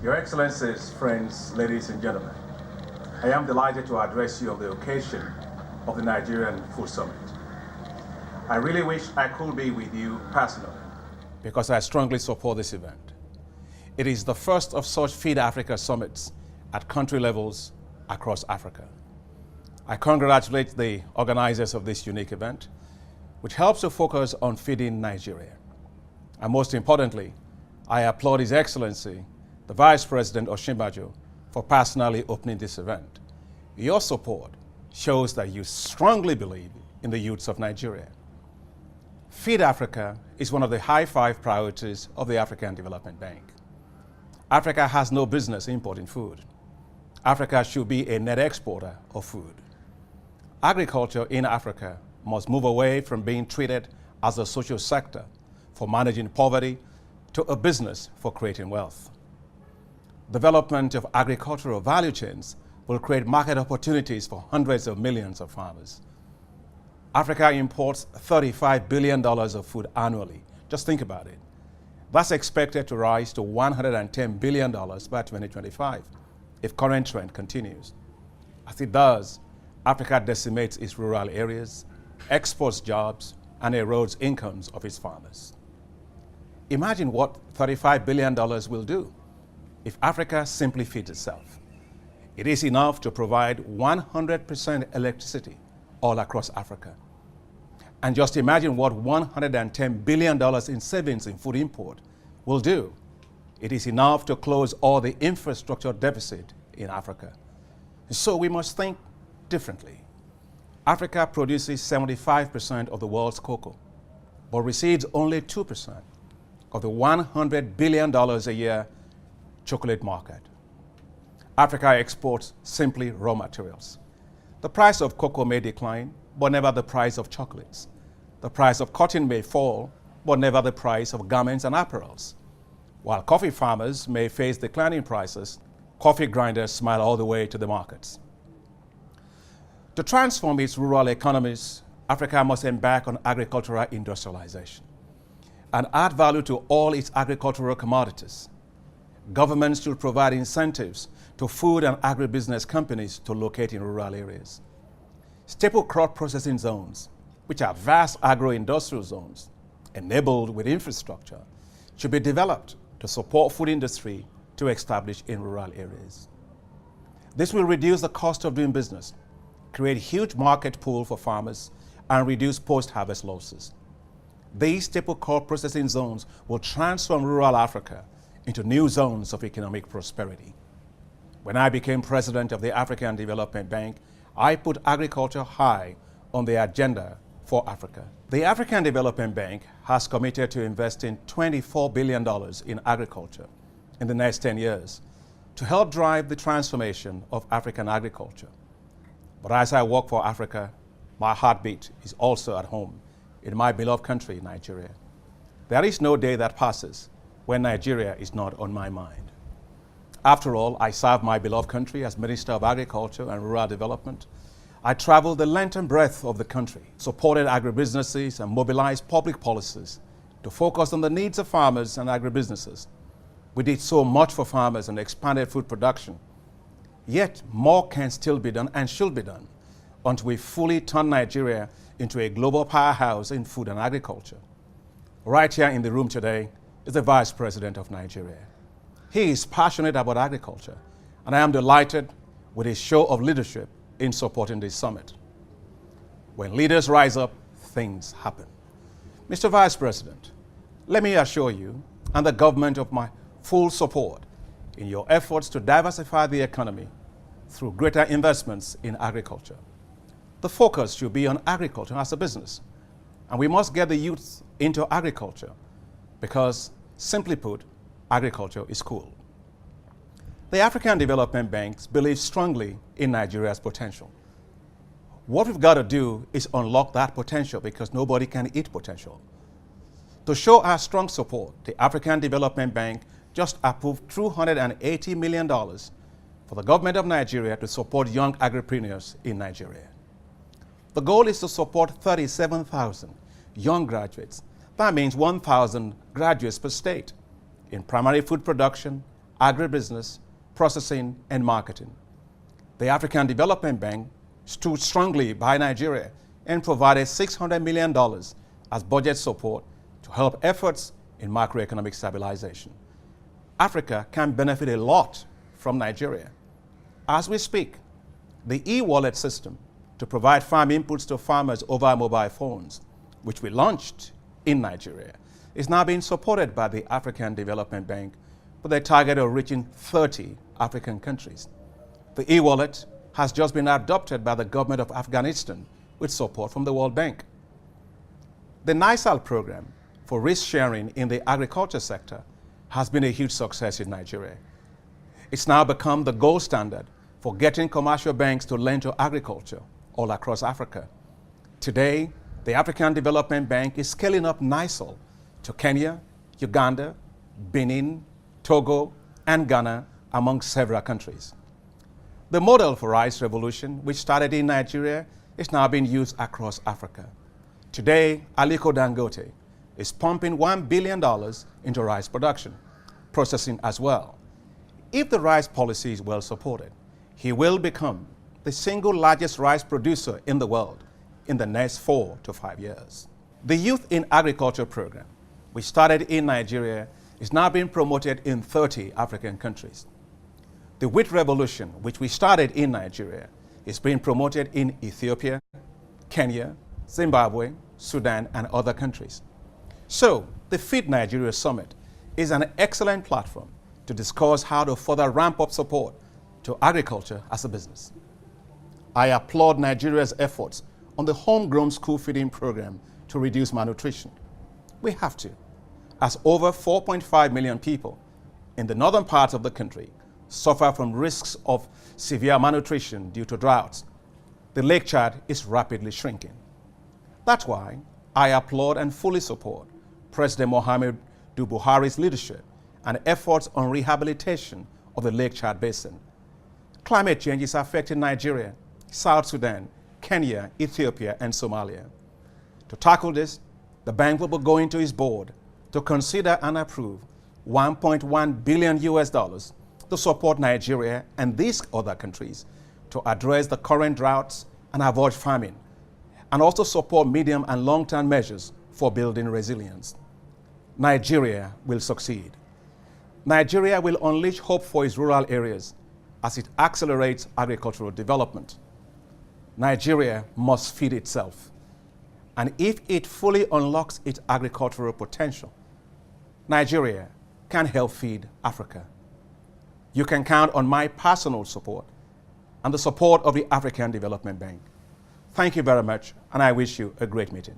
Your Excellencies, friends, ladies and gentlemen, I am delighted to address you on the occasion of the Nigerian Food Summit. I really wish I could be with you personally, because I strongly support this event. It is the first of such Feed Africa summits at country levels across Africa. I congratulate the organizers of this unique event, which helps to focus on feeding Nigeria. And most importantly, I applaud His Excellency, the Vice President Osinbajo, for personally opening this event. Your support shows that you strongly believe in the youths of Nigeria. Feed Africa is one of the high five priorities of the African Development Bank. Africa has no business importing food. Africa should be a net exporter of food. Agriculture in Africa must move away from being treated as a social sector for managing poverty to a business for creating wealth. Development of agricultural value chains will create market opportunities for hundreds of millions of farmers. Africa imports $35 billion of food annually. Just think about it. That's expected to rise to $110 billion by 2025 if current trend continues. As it does, Africa decimates its rural areas, exports jobs, and erodes incomes of its farmers. Imagine what $35 billion will do if Africa simply feeds itself. It is enough to provide 100% electricity all across Africa. And just imagine what $110 billion in savings in food import will do. It is enough to close all the infrastructure deficit in Africa. So we must think differently. Africa produces 75% of the world's cocoa, but receives only 2% of the $100 billion a year chocolate market. Africa exports simply raw materials. The price of cocoa may decline, but never the price of chocolates. The price of cotton may fall, but never the price of garments and apparels. While coffee farmers may face declining prices, coffee grinders smile all the way to the markets. To transform its rural economies, Africa must embark on agricultural industrialization and add value to all its agricultural commodities. Governments should provide incentives to food and agribusiness companies to locate in rural areas. Staple crop processing zones, which are vast agro-industrial zones enabled with infrastructure, should be developed to support food industry to establish in rural areas. This will reduce the cost of doing business, create huge market pool for farmers, and reduce post-harvest losses. These staple crop processing zones will transform rural Africa into new zones of economic prosperity. When I became president of the African Development Bank, I put agriculture high on the agenda for Africa. The African Development Bank has committed to investing $24 billion in agriculture in the next 10 years to help drive the transformation of African agriculture. But as I work for Africa, my heartbeat is also at home in my beloved country, Nigeria. There is no day that passes when Nigeria is not on my mind. After all, I serve my beloved country as Minister of Agriculture and Rural Development. I traveled the length and breadth of the country, supported agribusinesses, and mobilized public policies to focus on the needs of farmers and agribusinesses. We did so much for farmers and expanded food production. Yet more can still be done and should be done until we fully turn Nigeria into a global powerhouse in food and agriculture. Right here in the room today is the Vice President of Nigeria. He is passionate about agriculture, and I am delighted with his show of leadership in supporting this summit. When leaders rise up, things happen. Mr. Vice President, let me assure you and the government of my full support in your efforts to diversify the economy through greater investments in agriculture. The focus should be on agriculture as a business, and we must get the youth into agriculture because, simply put, agriculture is cool. The African Development Bank believes strongly in Nigeria's potential. What we've got to do is unlock that potential because nobody can eat potential. To show our strong support, the African Development Bank just approved $280 million for the government of Nigeria to support young agripreneurs in Nigeria. The goal is to support 37,000 young graduates. That means 1,000 graduates per state in primary food production, agribusiness, processing, and marketing. The African Development Bank stood strongly by Nigeria and provided $600 million as budget support to help efforts in macroeconomic stabilization. Africa can benefit a lot from Nigeria. As we speak, the e-wallet system to provide farm inputs to farmers over mobile phones, which we launched in Nigeria, is now being supported by the African Development Bank with a target of reaching 30 African countries. The e-wallet has just been adopted by the government of Afghanistan with support from the World Bank. The NISAL program for risk sharing in the agriculture sector has been a huge success in Nigeria. It's now become the gold standard for getting commercial banks to lend to agriculture all across Africa. Today, the African Development Bank is scaling up NISAL to Kenya, Uganda, Benin, Togo, and Ghana, among several countries. The model for rice revolution, which started in Nigeria, is now being used across Africa. Today, Aliko Dangote is pumping $1 billion into rice production, processing as well. If the rice policy is well supported, he will become the single largest rice producer in the world in the next 4 to 5 years. The Youth in Agriculture program, which started in Nigeria, is now being promoted in 30 African countries. The Wheat Revolution, which we started in Nigeria, is being promoted in Ethiopia, Kenya, Zimbabwe, Sudan, and other countries. So, the Feed Nigeria Summit is an excellent platform to discuss how to further ramp up support to agriculture as a business. I applaud Nigeria's efforts on the homegrown school feeding program to reduce malnutrition. We have to, as over 4.5 million people in the northern parts of the country suffer from risks of severe malnutrition due to droughts. The Lake Chad is rapidly shrinking. That's why I applaud and fully support President Muhammadu Buhari's leadership and efforts on rehabilitation of the Lake Chad Basin. Climate change is affecting Nigeria, South Sudan, Kenya, Ethiopia, and Somalia. To tackle this, the bank will be going to its board to consider and approve $1.1 billion to support Nigeria and these other countries to address the current droughts and avoid famine, and also support medium and long-term measures for building resilience. Nigeria will succeed. Nigeria will unleash hope for its rural areas as it accelerates agricultural development. Nigeria must feed itself. And if it fully unlocks its agricultural potential, Nigeria can help feed Africa. You can count on my personal support and the support of the African Development Bank. Thank you very much, and I wish you a great meeting.